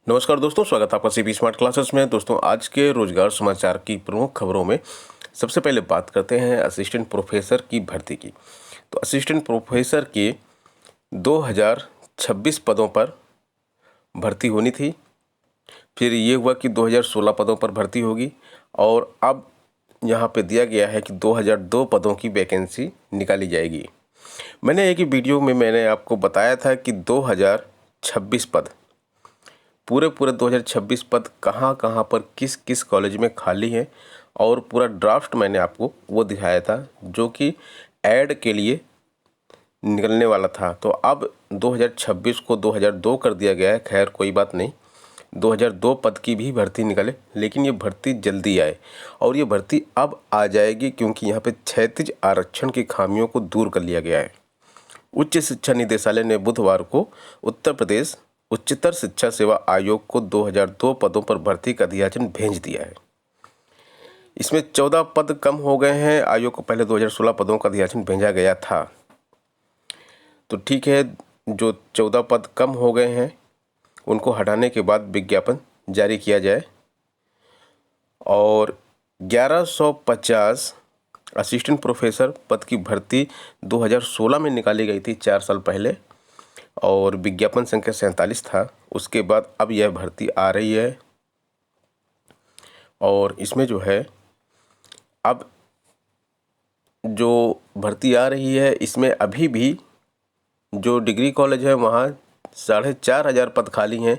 नमस्कार दोस्तों, स्वागत है आपका सीपी स्मार्ट क्लासेस में। दोस्तों, आज के रोजगार समाचार की प्रमुख खबरों में सबसे पहले बात करते हैं असिस्टेंट प्रोफेसर की भर्ती की। तो असिस्टेंट प्रोफेसर के 2026 पदों पर भर्ती होनी थी, फिर ये हुआ कि 2016 पदों पर भर्ती होगी और अब यहाँ पे दिया गया है कि 2002 पदों की वैकेंसी निकाली जाएगी। मैंने एक ही वीडियो में मैंने आपको बताया था कि 2026 पद पूरे 2026 पद कहाँ कहाँ पर किस किस कॉलेज में खाली हैं और पूरा ड्राफ्ट मैंने आपको वो दिखाया था जो कि ऐड के लिए निकलने वाला था। तो अब 2026 को 2002 कर दिया गया है। खैर कोई बात नहीं, 2002 पद की भी भर्ती निकले, लेकिन ये भर्ती जल्दी आए और ये भर्ती अब आ जाएगी क्योंकि यहाँ पे क्षैतिज आरक्षण की खामियों को दूर कर लिया गया है। उच्च शिक्षा निदेशालय ने बुधवार को उत्तर प्रदेश उच्चतर शिक्षा सेवा आयोग को 2002 पदों पर भर्ती का अधियाचन भेज दिया है। इसमें 14 पद कम हो गए हैं। आयोग को पहले 2016 पदों का अधियाचन भेजा गया था। तो ठीक है, जो 14 पद कम हो गए हैं उनको हटाने के बाद विज्ञापन जारी किया जाए। और 1150 असिस्टेंट प्रोफेसर पद की भर्ती 2016 में निकाली गई थी, 4 साल पहले, और विज्ञापन संख्या 47 था। उसके बाद अब यह भर्ती आ रही है और इसमें जो है अब जो भर्ती आ रही है इसमें अभी भी जो डिग्री कॉलेज है वहाँ 4,500 पद खाली हैं,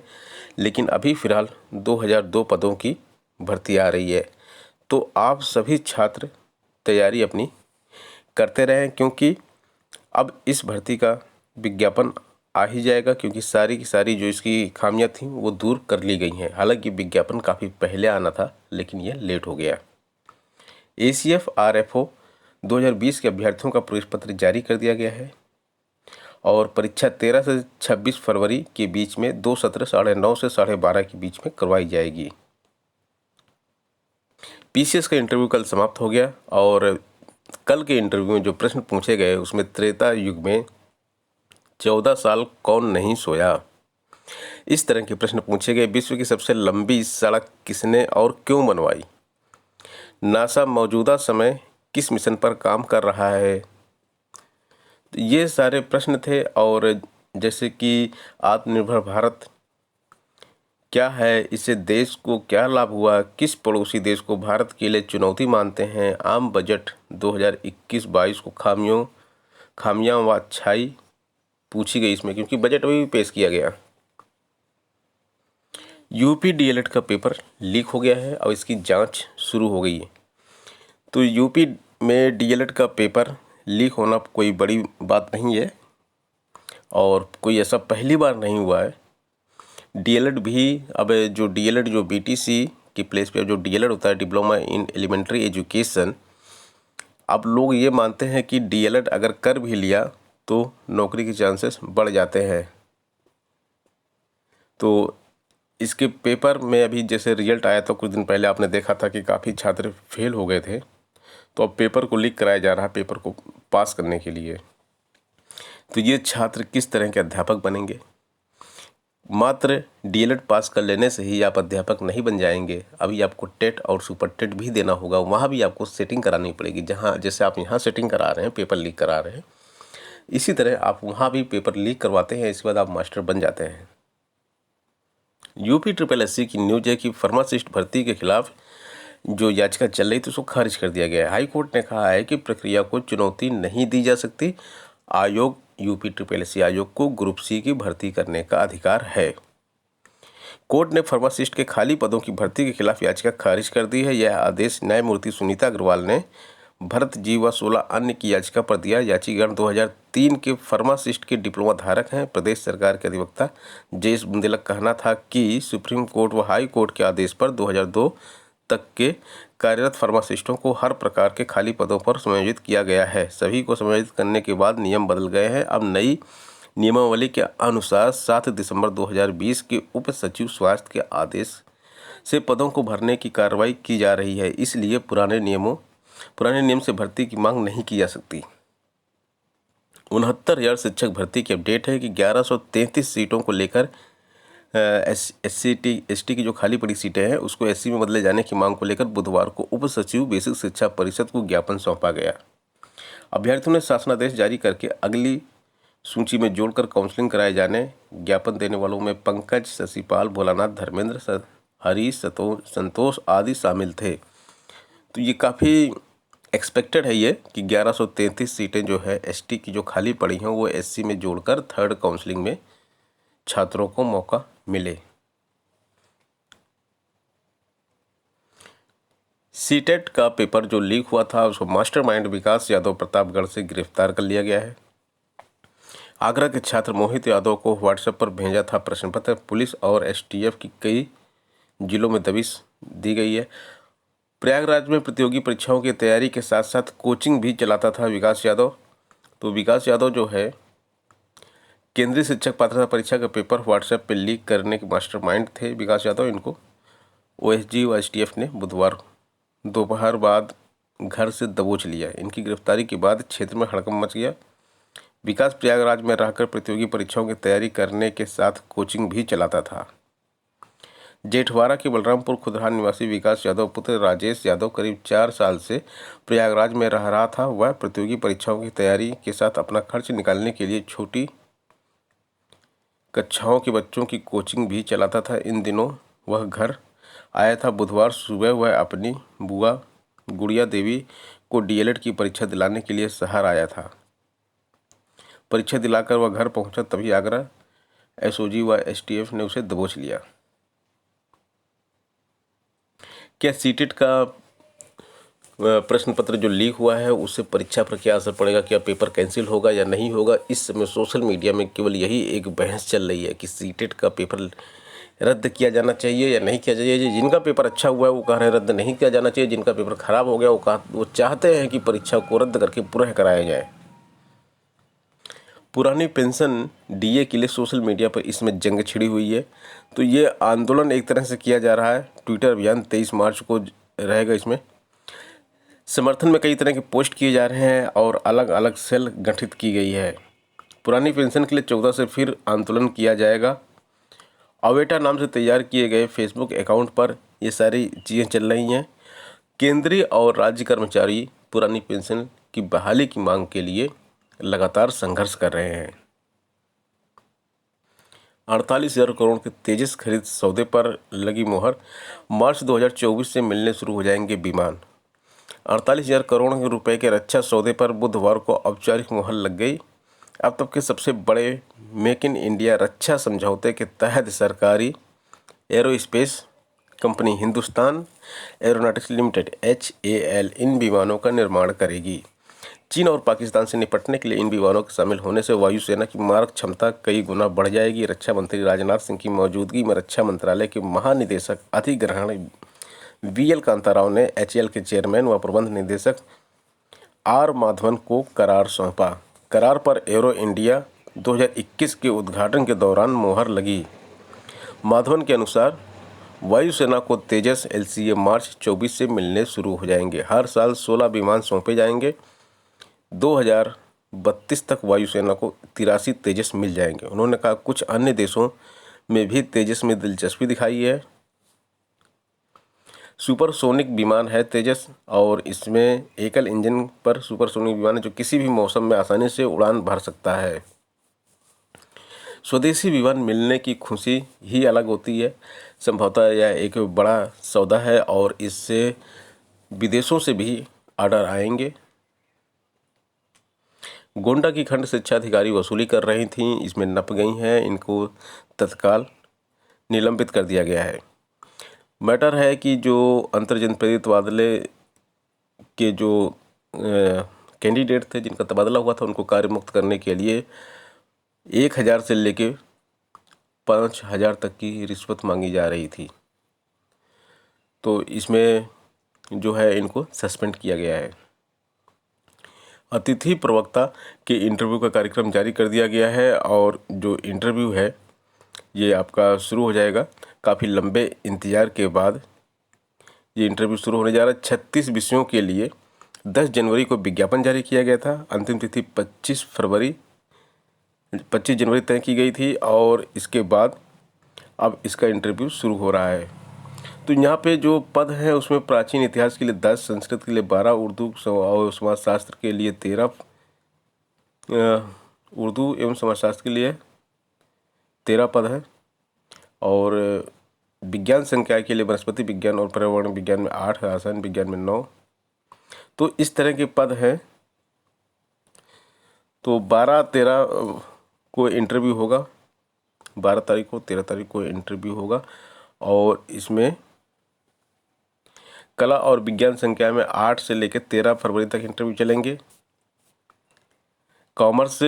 लेकिन अभी फ़िलहाल 2002 पदों की भर्ती आ रही है। तो आप सभी छात्र तैयारी अपनी करते रहें क्योंकि अब इस भर्ती का विज्ञापन आ ही जाएगा, क्योंकि सारी की सारी जो इसकी खामियां थी वो दूर कर ली गई हैं। हालांकि विज्ञापन काफ़ी पहले आना था लेकिन यह लेट हो गया। ACF RFO 2020 के अभ्यर्थियों का प्रवेश पत्र जारी कर दिया गया है और परीक्षा 13 से 26 फरवरी के बीच में 2 सत्र 9:30 से 12:30 के बीच में करवाई जाएगी। PCS का इंटरव्यू कल समाप्त हो गया और कल के इंटरव्यू में जो प्रश्न पूछे गए उसमें त्रेता युग में 14 साल कौन नहीं सोया, इस तरह के प्रश्न पूछे गए। विश्व की सबसे लंबी सड़क किसने और क्यों बनवाई? नासा मौजूदा समय किस मिशन पर काम कर रहा है? तो ये सारे प्रश्न थे। और जैसे कि आत्मनिर्भर भारत क्या है, इससे देश को क्या लाभ हुआ, किस पड़ोसी देश को भारत के लिए चुनौती मानते हैं, आम बजट 2021-22 को खामियां व अच्छाई पूछी गई इसमें, क्योंकि बजट अभी भी पेश किया गया। यूपी DLED का पेपर लीक हो गया है और इसकी जांच शुरू हो गई है। तो यूपी में DLED का पेपर लीक होना कोई बड़ी बात नहीं है और कोई ऐसा पहली बार नहीं हुआ है। DLED भी अब जो BTC की प्लेस पे जो DLED होता है, डिप्लोमा इन एलिमेंट्री एजुकेशन, अब लोग ये मानते हैं कि DLED अगर कर भी लिया तो नौकरी के चांसेस बढ़ जाते हैं। तो इसके पेपर में अभी जैसे रिजल्ट आया था कुछ दिन पहले, आपने देखा था कि काफ़ी छात्र फेल हो गए थे। तो अब पेपर को लीक कराया जा रहा है पेपर को पास करने के लिए। तो ये छात्र किस तरह के अध्यापक बनेंगे? मात्र DLED पास कर लेने से ही आप अध्यापक नहीं बन जाएंगे। अभी आपको टेट और सुपर टेट भी देना होगा, वहाँ भी आपको सेटिंग करानी पड़ेगी। जहाँ जैसे आप यहाँ सेटिंग करा रहे हैं, पेपर लीक करा रहे हैं, इसी तरह आप वहाँ भी पेपर लीक करवाते हैं, इसके बाद आप मास्टर बन जाते हैं। UPSSC की न्यूज़ है कि फार्मासिस्ट भर्ती के खिलाफ जो याचिका चल रही थी उसको खारिज कर दिया गया है। हाई कोर्ट ने कहा है कि प्रक्रिया को चुनौती नहीं दी जा सकती। UPSSC आयोग को ग्रुप C की भर्ती करने का अधिकार है। कोर्ट ने फार्मासिस्ट के खाली पदों की भर्ती के खिलाफ याचिका खारिज कर दी है। यह आदेश न्यायमूर्ति सुनीता अग्रवाल ने भरत जी व 16 अन्य की याचिका पर दिया। याचिकाकर्ता 2003 के फार्मासिस्ट के डिप्लोमा धारक हैं। प्रदेश सरकार के अधिवक्ता जयेश बुंदेला का कहना था कि सुप्रीम कोर्ट व हाई कोर्ट के आदेश पर 2002 तक के कार्यरत फार्मासिस्टों को हर प्रकार के खाली पदों पर समायोजित किया गया है। सभी को समायोजित करने के बाद नियम बदल गए हैं। अब नई नियमावली के अनुसार 7 दिसंबर 2020 के उप सचिव स्वास्थ्य के आदेश से पदों को भरने की कार्रवाई की जा रही है। इसलिए पुराने नियम से भर्ती की मांग नहीं की जा सकती। 69,000 शिक्षक भर्ती की अपडेट है कि 1133 सीटों को लेकर SC/ST की जो खाली पड़ी सीटें हैं उसको SC में बदले जाने की मांग को लेकर बुधवार को उप सचिव बेसिक शिक्षा परिषद को ज्ञापन सौंपा गया। अभ्यर्थियों ने शासनादेश जारी करके अगली सूची में जोड़कर काउंसलिंग कराए जाने। ज्ञापन देने वालों में पंकज, शशिपाल, भोलानाथ, धर्मेंद्र, हरीश, संतोष आदि शामिल थे। तो ये काफ़ी एक्सपेक्टेड है ये कि 1133 सीटें जो है ST की जो खाली पड़ी हैं वो SC में जोड़कर थर्ड काउंसलिंग में छात्रों को मौका मिले। सीटेट का पेपर जो लीक हुआ था उसको मास्टरमाइंड विकास यादव प्रतापगढ़ से गिरफ्तार कर लिया गया है। आगरा के छात्र मोहित यादव को व्हाट्सएप पर भेजा था प्रश्न पत्र। पुलिस और STF की कई जिलों में दबिश दी गई है। प्रयागराज में प्रतियोगी परीक्षाओं की तैयारी के साथ साथ कोचिंग भी चलाता था विकास यादव। तो विकास यादव जो है केंद्रीय शिक्षक पात्रता परीक्षा का पेपर व्हाट्सएप पर लीक करने के मास्टरमाइंड थे विकास यादव। इनको OSG व STF ने बुधवार दोपहर बाद घर से दबोच लिया। इनकी गिरफ्तारी के बाद क्षेत्र में हड़कंप मच गया। विकास प्रयागराज में रहकर प्रतियोगी परीक्षाओं की तैयारी करने के साथ कोचिंग भी चलाता था। जेठवाड़ा के बलरामपुर खुदरा निवासी विकास यादव पुत्र राजेश यादव करीब 4 साल से प्रयागराज में रह रहा था। वह प्रतियोगी परीक्षाओं की तैयारी के साथ अपना खर्च निकालने के लिए छोटी कक्षाओं के बच्चों की कोचिंग भी चलाता था। इन दिनों वह घर आया था। बुधवार सुबह वह अपनी बुआ गुड़िया देवी को DLED की परीक्षा दिलाने के लिए शहर आया था। परीक्षा दिलाकर वह घर पहुंचा तभी आगरा SOG व STF ने उसे दबोच लिया। क्या सीटेट का प्रश्न पत्र जो लीक हुआ है उससे परीक्षा पर क्या असर पड़ेगा? क्या पेपर कैंसिल होगा या नहीं होगा? इस समय सोशल मीडिया में केवल यही एक बहस चल रही है कि सीटेट का पेपर रद्द किया जाना चाहिए या नहीं किया चाहिए। जिनका पेपर अच्छा हुआ है वो कह रहे हैं रद्द नहीं किया जाना चाहिए। जिनका पेपर खराब हो गया वो चाहते हैं कि परीक्षा को रद्द करके पुनः कराया जाए। पुरानी पेंशन DA के लिए सोशल मीडिया पर इसमें जंग छिड़ी हुई है। तो ये आंदोलन एक तरह से किया जा रहा है। ट्विटर अभियान 23 मार्च को रहेगा। इसमें समर्थन में कई तरह के पोस्ट किए जा रहे हैं और अलग अलग सेल गठित की गई है। पुरानी पेंशन के लिए 14 से फिर आंदोलन किया जाएगा। अवेटा नाम से तैयार किए गए फेसबुक अकाउंट पर ये सारी चीज़ें चल रही हैं। केंद्रीय और राज्य कर्मचारी पुरानी पेंशन की बहाली की मांग के लिए लगातार संघर्ष कर रहे हैं। 48,000 करोड़ के तेजस खरीद सौदे पर लगी मुहर। मार्च 2024 से मिलने शुरू हो जाएंगे विमान। 48,000 करोड़ रुपए के रक्षा सौदे पर बुधवार को औपचारिक मुहर लग गई। अब तक के सबसे बड़े मेक इन इंडिया रक्षा समझौते के तहत सरकारी aerospace company Hindustan aeronautics limited HAL इन विमानों का निर्माण करेगी। चीन और पाकिस्तान से निपटने के लिए इन विमानों के शामिल होने से वायुसेना की मारक क्षमता कई गुना बढ़ जाएगी। रक्षा मंत्री राजनाथ सिंह की मौजूदगी में रक्षा मंत्रालय के महानिदेशक अधिग्रहण VL कांताराव ने HAL के चेयरमैन व प्रबंध निदेशक R माधवन को करार सौंपा। करार पर एरो इंडिया 2021 के उद्घाटन के दौरान मुहर लगी। माधवन के अनुसार वायुसेना को तेजस LCA मार्च 24 से मिलने शुरू हो जाएंगे। हर साल 16 विमान सौंपे जाएंगे। 2032 तक वायुसेना को 83 तेजस मिल जाएंगे। उन्होंने कहा कुछ अन्य देशों में भी तेजस में दिलचस्पी दिखाई है। सुपरसोनिक विमान है तेजस और इसमें एकल इंजन पर सुपरसोनिक विमान है जो किसी भी मौसम में आसानी से उड़ान भर सकता है। स्वदेशी विमान मिलने की खुशी ही अलग होती है। संभवतः यह एक बड़ा सौदा है और इससे विदेशों से भी ऑर्डर आएंगे। गोंडा की खंड शिक्षा अधिकारी वसूली कर रही थीं, इसमें नप गई हैं। इनको तत्काल निलंबित कर दिया गया है। मैटर है कि जो अंतर जनपदीय तबादले के जो कैंडिडेट थे जिनका तबादला हुआ था उनको कार्य मुक्त करने के लिए 1,000 से लेके 5,000 तक की रिश्वत मांगी जा रही थी। तो इसमें जो है इनको सस्पेंड किया गया है। अतिथि प्रवक्ता के इंटरव्यू का कार्यक्रम जारी कर दिया गया है और जो इंटरव्यू है ये आपका शुरू हो जाएगा। काफ़ी लंबे इंतज़ार के बाद ये इंटरव्यू शुरू होने जा रहा है। 36 विषयों के लिए 10 जनवरी को विज्ञापन जारी किया गया था। अंतिम तिथि 25 जनवरी तय की गई थी और इसके बाद अब इसका इंटरव्यू शुरू हो रहा है। तो यहाँ पे जो पद हैं उसमें प्राचीन इतिहास के लिए 10, संस्कृत के लिए 12, उर्दू और समाजशास्त्र के लिए 13, उर्दू एवं समाजशास्त्र के लिए 13 पद हैं, और विज्ञान संकाय के लिए वनस्पति विज्ञान और पर्यावरण विज्ञान में 8, रसायन विज्ञान में 9। तो इस तरह के पद हैं। तो 12-13 को इंटरव्यू होगा, 12 तारीख को, 13 तारीख को इंटरव्यू होगा, और इसमें कला और विज्ञान संकाय में 8 से लेकर 13 फरवरी तक इंटरव्यू चलेंगे। कॉमर्स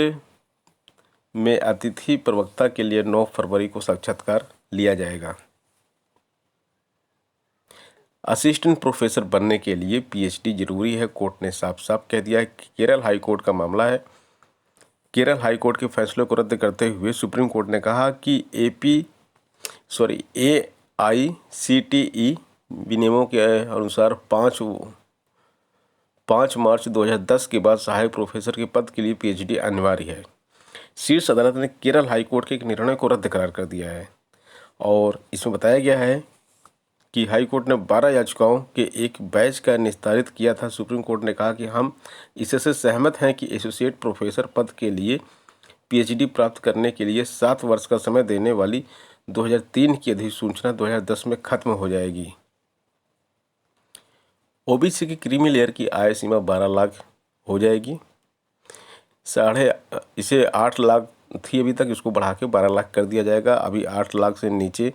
में अतिथि प्रवक्ता के लिए 9 फरवरी को साक्षात्कार लिया जाएगा। असिस्टेंट प्रोफेसर बनने के लिए पीएचडी जरूरी है, कोर्ट ने साफ साफ कह दिया है। केरल हाई कोर्ट का मामला है। केरल हाई कोर्ट के फैसले को रद्द करते हुए सुप्रीम कोर्ट ने कहा कि AICTE विनियमों के अनुसार 5 मार्च 2010 के बाद सहायक प्रोफेसर के पद के लिए पीएचडी अनिवार्य है। शीर्ष अदालत ने केरल हाई कोर्ट के एक निर्णय को रद्द करार कर दिया है, और इसमें बताया गया है कि हाई कोर्ट ने 12 याचिकाओं के एक बैच का निस्तारित किया था। सुप्रीम कोर्ट ने कहा कि हम इससे सहमत हैं कि एसोसिएट प्रोफेसर पद के लिए पीएचडी प्राप्त करने के लिए 7 वर्ष का समय देने वाली 2003 की अधिसूचना 2010 में खत्म हो जाएगी। ओबीसी की क्रीमी लेयर की आय सीमा 12 लाख हो जाएगी। इसे 8 लाख थी अभी तक, इसको बढ़ा के 12 लाख कर दिया जाएगा। अभी 8 लाख से नीचे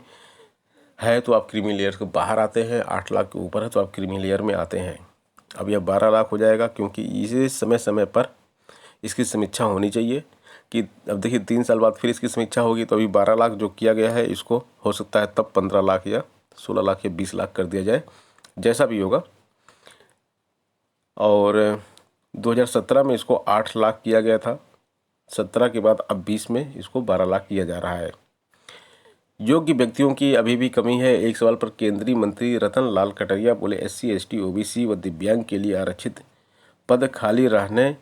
है तो आप क्रीमी लेयर के बाहर आते हैं, 8 लाख के ऊपर है तो आप क्रीमी लेयर में आते हैं। अब यह 12 लाख हो जाएगा, क्योंकि इसे समय समय पर इसकी समीक्षा होनी चाहिए कि अब देखिए 3 साल बाद फिर इसकी समीक्षा होगी। तो अभी 12 लाख जो किया गया है, इसको हो सकता है तब 15 लाख या 16 लाख या 20 लाख कर दिया जाए, जैसा भी होगा। और 2017 में इसको 8 लाख किया गया था, 17 के बाद अब 20 में इसको 12 लाख किया जा रहा है। योग्य व्यक्तियों की अभी भी कमी है। एक सवाल पर केंद्रीय मंत्री रतन लाल कटारिया बोले, SC, ST, OBC व दिव्यांग के लिए आरक्षित पद खाली रहने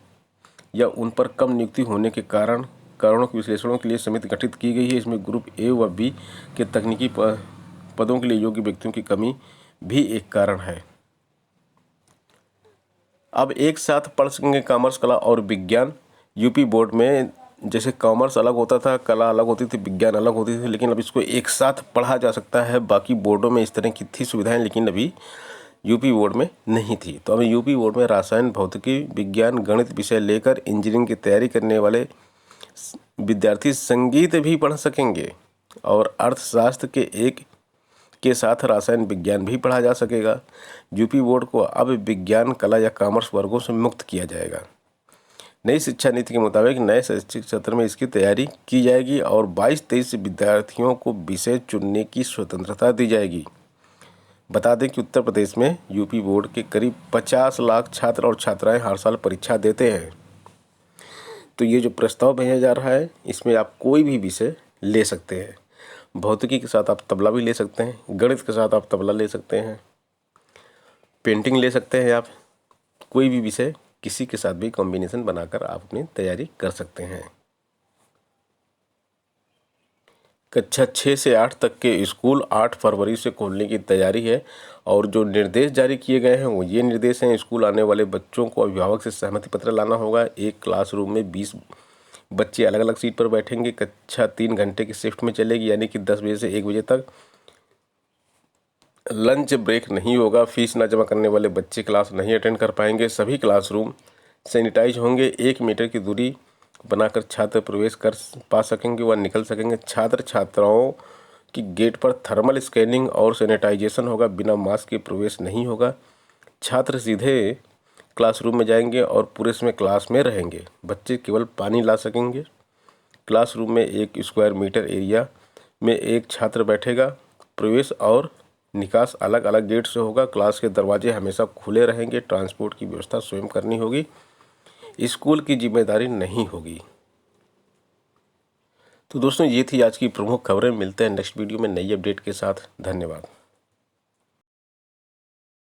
या उन पर कम नियुक्ति होने के कारणों के विश्लेषणों के लिए समिति गठित की गई है। इसमें ग्रुप A व B के तकनीकी पदों के लिए योग्य व्यक्तियों की कमी भी एक कारण है। अब एक साथ पढ़ सकेंगे कॉमर्स, कला और विज्ञान। यूपी बोर्ड में जैसे कॉमर्स अलग होता था, कला अलग होती थी, विज्ञान अलग होती थी, लेकिन अब इसको एक साथ पढ़ा जा सकता है। बाकी बोर्डों में इस तरह की थी सुविधाएं, लेकिन अभी यूपी बोर्ड में नहीं थी। तो अभी यूपी बोर्ड में रसायन, भौतिकी, विज्ञान, गणित विषय लेकर इंजीनियरिंग की तैयारी करने वाले विद्यार्थी संगीत भी पढ़ सकेंगे, और अर्थशास्त्र के साथ रसायन विज्ञान भी पढ़ा जा सकेगा। यूपी बोर्ड को अब विज्ञान, कला या कॉमर्स वर्गों से मुक्त किया जाएगा। नई शिक्षा नीति के मुताबिक नए शैक्षिक सत्र में इसकी तैयारी की जाएगी, और 22-23 विद्यार्थियों को विषय चुनने की स्वतंत्रता दी जाएगी। बता दें कि उत्तर प्रदेश में यूपी बोर्ड के करीब 50 लाख छात्र और छात्राएं हर साल परीक्षा देते हैं। तो ये जो प्रस्ताव भेजा जा रहा है, इसमें आप कोई भी विषय ले सकते हैं। भौतिकी के साथ आप तबला भी ले सकते हैं, गणित के साथ आप तबला ले सकते हैं, पेंटिंग ले सकते हैं। आप कोई भी विषय किसी के साथ भी कॉम्बिनेशन बनाकर आप अपनी तैयारी कर सकते हैं। कक्षा 6 से 8 तक के स्कूल 8 फरवरी से खोलने की तैयारी है, और जो निर्देश जारी किए गए हैं वो ये निर्देश हैं। स्कूल आने वाले बच्चों को अभिभावक से सहमति पत्र लाना होगा। एक क्लासरूम में 20 बच्चे अलग अलग सीट पर बैठेंगे। कक्षा 3 घंटे की शिफ्ट में चलेगी, यानी कि 10 बजे से 1 बजे तक। लंच ब्रेक नहीं होगा। फीस न जमा करने वाले बच्चे क्लास नहीं अटेंड कर पाएंगे। सभी क्लासरूम सैनिटाइज होंगे। 1 मीटर की दूरी बनाकर छात्र प्रवेश कर पा सकेंगे व निकल सकेंगे। छात्र छात्राओं की गेट पर थर्मल स्कैनिंग और सैनिटाइजेशन होगा। बिना मास्क के प्रवेश नहीं होगा। छात्र सीधे क्लासरूम में जाएंगे और पूरे समय क्लास में रहेंगे। बच्चे केवल पानी ला सकेंगे। क्लासरूम में 1 स्क्वायर मीटर एरिया में 1 छात्र बैठेगा। प्रवेश और निकास अलग अलग गेट से होगा। क्लास के दरवाजे हमेशा खुले रहेंगे। ट्रांसपोर्ट की व्यवस्था स्वयं करनी होगी। स्कूल की जिम्मेदारी नहीं होगी। तो दोस्तों, ये थी आज की प्रमुख खबरें। मिलते हैं नेक्स्ट वीडियो में नई अपडेट के साथ। धन्यवाद।